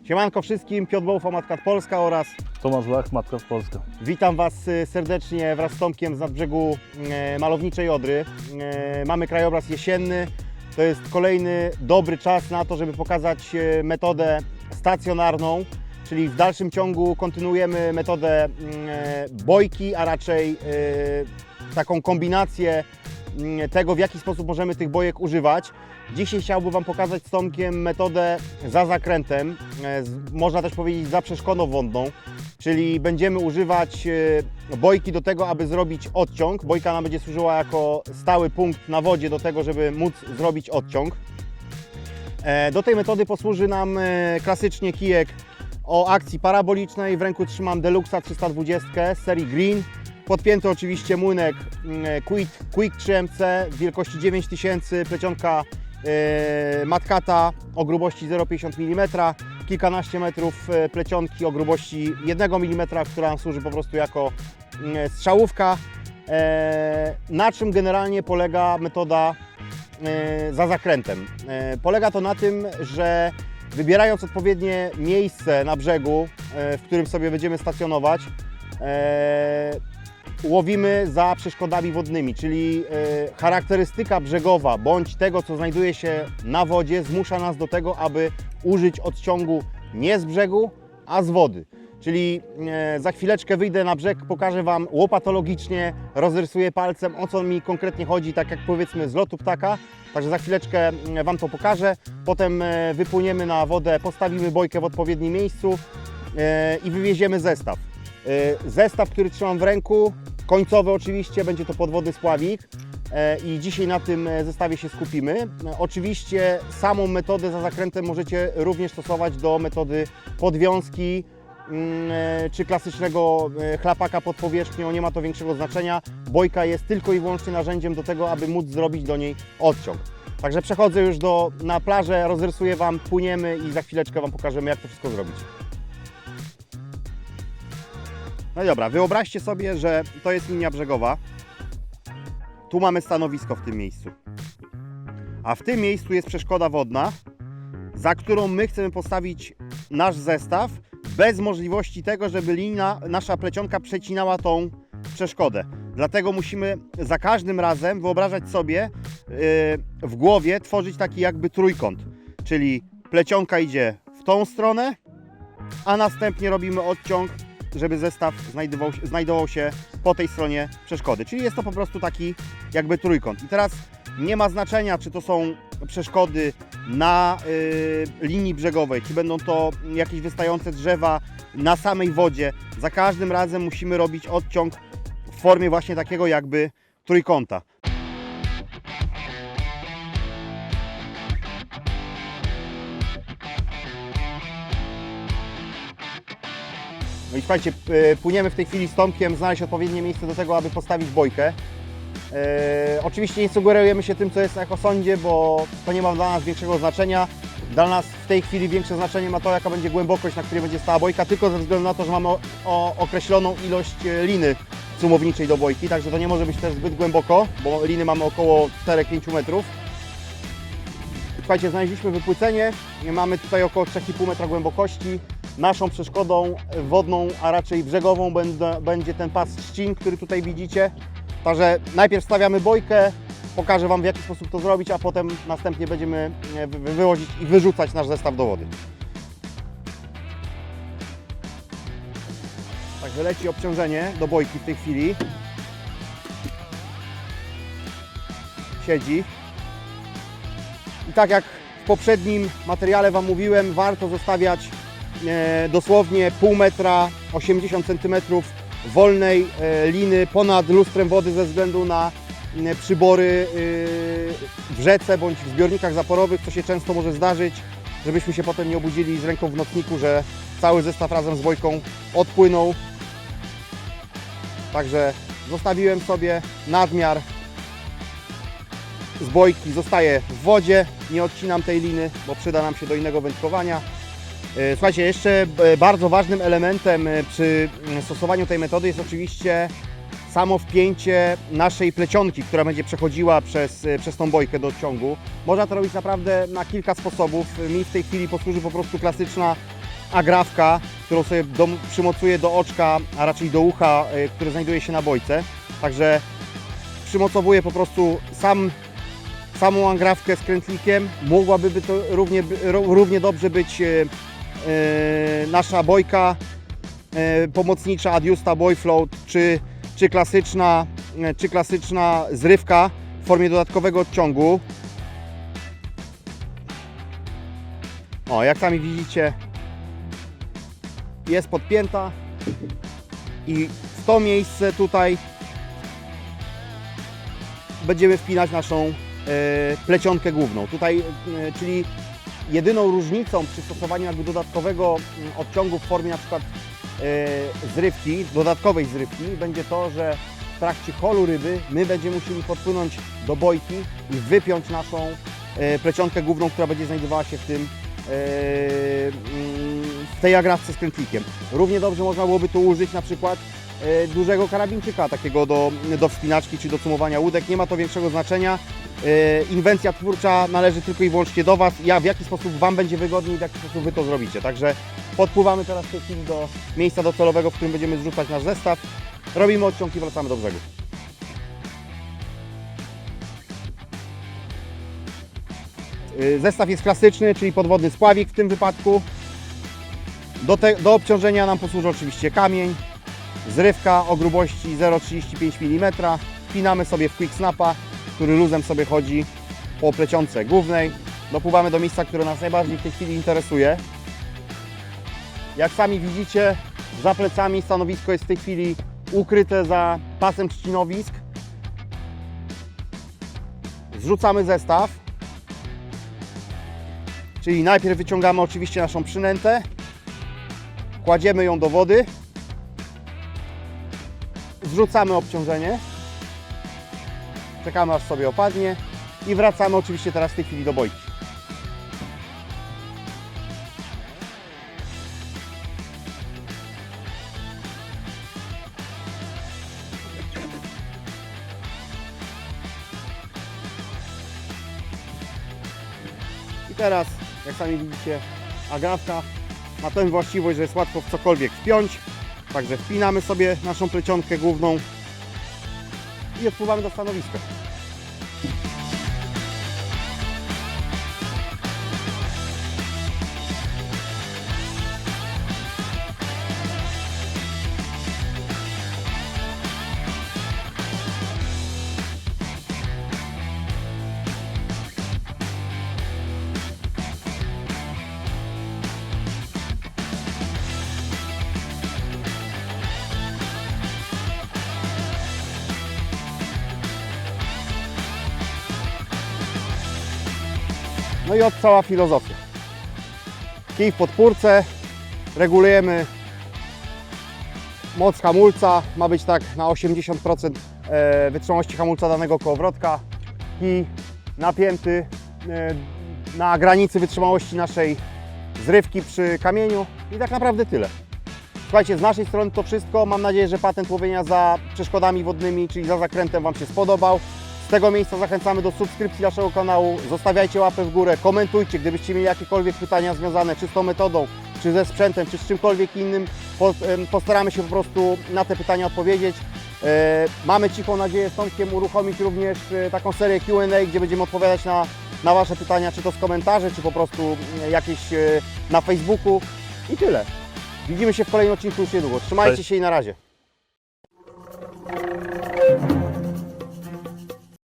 Siemanko wszystkim, Piotr Bołfa, Matka Polska oraz Tomasz Lach, Matka Polska. witam Was serdecznie wraz z Tomkiem z nadbrzegu malowniczej Odry. Mamy krajobraz jesienny, to jest kolejny dobry czas na to, żeby pokazać metodę stacjonarną, czyli w dalszym ciągu kontynuujemy metodę bojki, a raczej taką kombinację tego, w jaki sposób możemy tych bojek używać. Dzisiaj chciałbym Wam pokazać z Tomkiem metodę za zakrętem, można też powiedzieć za przeszkodą wodną, czyli będziemy używać bojki do tego, aby zrobić odciąg. Bojka nam będzie służyła jako stały punkt na wodzie do tego, żeby móc zrobić odciąg. Do tej metody posłuży nam klasycznie kijek o akcji parabolicznej. W ręku trzymam Deluxa 320 z serii Green. Podpięty oczywiście młynek Quick 3MC wielkości 9000, plecionka Matkata o grubości 0,50 mm, kilkanaście metrów plecionki o grubości 1 mm, która nam służy po prostu jako strzałówka. Na czym generalnie polega metoda za zakrętem? Polega to na tym, że wybierając odpowiednie miejsce na brzegu, w którym sobie będziemy stacjonować, łowimy za przeszkodami wodnymi, czyli charakterystyka brzegowa bądź tego, co znajduje się na wodzie, zmusza nas do tego, aby użyć odciągu nie z brzegu, a z wody. Czyli za chwileczkę wyjdę na brzeg, pokażę Wam łopatologicznie, rozrysuję palcem, o co mi konkretnie chodzi, tak jak powiedzmy z lotu ptaka. Także za chwileczkę Wam to pokażę. Potem wypłyniemy na wodę, postawimy bojkę w odpowiednim miejscu i wywieziemy zestaw. Zestaw, który trzymam w ręku, końcowy oczywiście, będzie to podwodny spławik i dzisiaj na tym zestawie się skupimy. Oczywiście samą metodę za zakrętem możecie również stosować do metody podwiązki czy klasycznego chlapaka pod powierzchnią, nie ma to większego znaczenia. Bojka jest tylko i wyłącznie narzędziem do tego, aby móc zrobić do niej odciąg. Także przechodzę już na plażę, rozrysuję Wam, płyniemy i za chwileczkę Wam pokażemy, jak to wszystko zrobić. No i dobra, wyobraźcie sobie, że to jest linia brzegowa. Tu mamy stanowisko w tym miejscu. A w tym miejscu jest przeszkoda wodna, za którą my chcemy postawić nasz zestaw bez możliwości tego, żeby nasza plecionka przecinała tą przeszkodę. Dlatego musimy za każdym razem wyobrażać sobie w głowie, tworzyć taki jakby trójkąt. Czyli plecionka idzie w tą stronę, a następnie robimy odciąg, żeby zestaw znajdował się po tej stronie przeszkody. Czyli jest to po prostu taki jakby trójkąt. I teraz nie ma znaczenia, czy to są przeszkody na linii brzegowej, czy będą to jakieś wystające drzewa na samej wodzie. Za każdym razem musimy robić odciąg w formie właśnie takiego jakby trójkąta. No i słuchajcie, płyniemy w tej chwili z Tomkiem, znaleźć odpowiednie miejsce do tego, aby postawić bojkę. Oczywiście nie sugerujemy się tym, co jest na ekosądzie, bo to nie ma dla nas większego znaczenia. Dla nas w tej chwili większe znaczenie ma to, jaka będzie głębokość, na której będzie stała bojka, tylko ze względu na to, że mamy określoną ilość liny cumowniczej do bojki, także to nie może być też zbyt głęboko, bo liny mamy około 4-5 metrów. Słuchajcie, znaleźliśmy wypłycenie, mamy tutaj około 3,5 metra głębokości. Naszą przeszkodą wodną, a raczej brzegową będzie ten pas trzcin, który tutaj widzicie. Także najpierw stawiamy bojkę, pokażę Wam, w jaki sposób to zrobić, a potem następnie będziemy wywozić i wyrzucać nasz zestaw do wody. Także leci obciążenie do bojki w tej chwili. Siedzi. I tak jak w poprzednim materiale Wam mówiłem, warto zostawiać dosłownie pół metra, 80 cm wolnej liny ponad lustrem wody ze względu na przybory w rzece bądź w zbiornikach zaporowych, co się często może zdarzyć, żebyśmy się potem nie obudzili z ręką w nocniku, że cały zestaw razem z bojką odpłynął. Także zostawiłem sobie nadmiar z bojki, zostaje w wodzie, nie odcinam tej liny, bo przyda nam się do innego wędkowania. Słuchajcie, jeszcze bardzo ważnym elementem przy stosowaniu tej metody jest oczywiście samo wpięcie naszej plecionki, która będzie przechodziła przez tą bojkę do odciągu. Można to robić naprawdę na kilka sposobów. Mi w tej chwili posłuży po prostu klasyczna agrafka, którą sobie przymocuję do oczka, a raczej do ucha, które znajduje się na bojce. Także przymocowuję po prostu samą agrafkę z krętlikiem. Mogłaby to równie dobrze być nasza bojka pomocnicza Adjusta Boyfloat, czy klasyczna zrywka w formie dodatkowego odciągu. O, jak sami widzicie, jest podpięta i w to miejsce tutaj będziemy wpinać naszą plecionkę główną. Tutaj, czyli jedyną różnicą przy stosowaniu jakby dodatkowego odciągu w formie na przykład zrywki, dodatkowej zrywki, będzie to, że w trakcie holu ryby my będziemy musieli podpłynąć do bojki i wypiąć naszą plecionkę główną, która będzie znajdowała się w tej agrafce z krętlikiem. Równie dobrze można byłoby tu użyć na przykład dużego karabinczyka takiego do wspinaczki czy do cumowania łódek. Nie ma to większego znaczenia. Inwencja twórcza należy tylko i wyłącznie do Was. W jaki sposób Wam będzie wygodniej i w jaki sposób Wy to zrobicie. Także podpływamy teraz w tej chwili do miejsca docelowego, w którym będziemy zrzucać nasz zestaw. Robimy odciąg i wracamy do brzegu. Zestaw jest klasyczny, czyli podwodny spławik w tym wypadku. Do obciążenia nam posłuży oczywiście kamień, zrywka o grubości 0,35 mm. Wpinamy sobie w quick snapa, który luzem sobie chodzi po plecionce głównej. Dopływamy do miejsca, które nas najbardziej w tej chwili interesuje. Jak sami widzicie, za plecami stanowisko jest w tej chwili ukryte za pasem trzcinowisk. Zrzucamy zestaw, czyli najpierw wyciągamy oczywiście naszą przynętę, kładziemy ją do wody, zrzucamy obciążenie, czekamy aż sobie opadnie i wracamy oczywiście teraz w tej chwili do bojki. I teraz, jak sami widzicie, agrafka ma tę właściwość, że jest łatwo w cokolwiek wpiąć. Także wpinamy sobie naszą plecionkę główną i odpływamy do stanowiska. No i cała filozofia. Kij w podpórce, regulujemy moc hamulca, ma być tak na 80% wytrzymałości hamulca danego kołowrotka. Kij napięty na granicy wytrzymałości naszej zrywki przy kamieniu i tak naprawdę tyle. Słuchajcie, z naszej strony to wszystko. Mam nadzieję, że patent łowienia za przeszkodami wodnymi, czyli za zakrętem Wam się spodobał. Z tego miejsca zachęcamy do subskrypcji naszego kanału, zostawiajcie łapę w górę, komentujcie, gdybyście mieli jakiekolwiek pytania związane czy z tą metodą, czy ze sprzętem, czy z czymkolwiek innym, postaramy się po prostu na te pytania odpowiedzieć. Mamy cichą nadzieję z Tomkiem uruchomić również taką serię Q&A, gdzie będziemy odpowiadać na Wasze pytania, czy to z komentarzy, czy po prostu jakieś na Facebooku i tyle. Widzimy się w kolejnym odcinku już niedługo. Trzymajcie się i na razie.